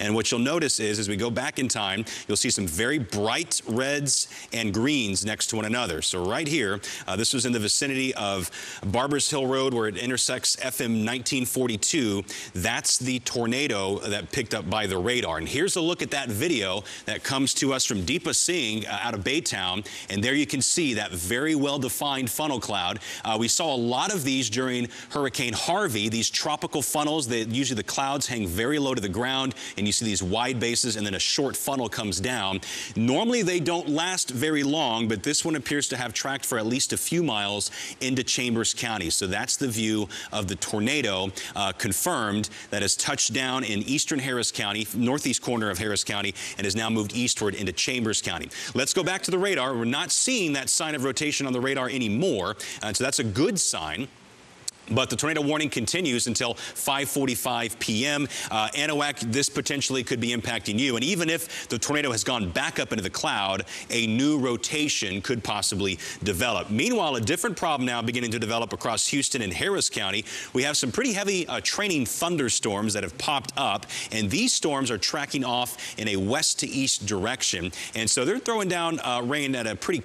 And what you'll notice is, as we go back in time, you'll see some very bright reds and greens next to one another. So right here, this was in the vicinity of Barbers Hill Road where it intersects FM 1942. That's the tornado that picked up by the radar. And here's a look at that video that comes to us from Deepa Singh out of Baytown. And there you can see that very well-defined funnel cloud. We saw a lot of these during Hurricane Harvey, these tropical funnels. Usually the clouds hang very low to the ground, and you see these wide bases, and then a short funnel comes down. Normally they don't last very long, but this one appears to have tracked for at least a few miles into Chambers County. So that's the view of the tornado confirmed that has touched down in eastern Harris County, northeast corner of Harris County, and has now moved eastward into Chambers County. Let's go back to the radar. We're not seeing that sign of rotation on the radar anymore, so that's a good sign. But the tornado warning continues until 5:45 p.m. Anahuac, this potentially could be impacting you. And even if the tornado has gone back up into the cloud, a new rotation could possibly develop. Meanwhile, a different problem now beginning to develop across Houston and Harris County. We have some pretty heavy training thunderstorms that have popped up, and these storms are tracking off in a west to east direction. And so they're throwing down rain at a pretty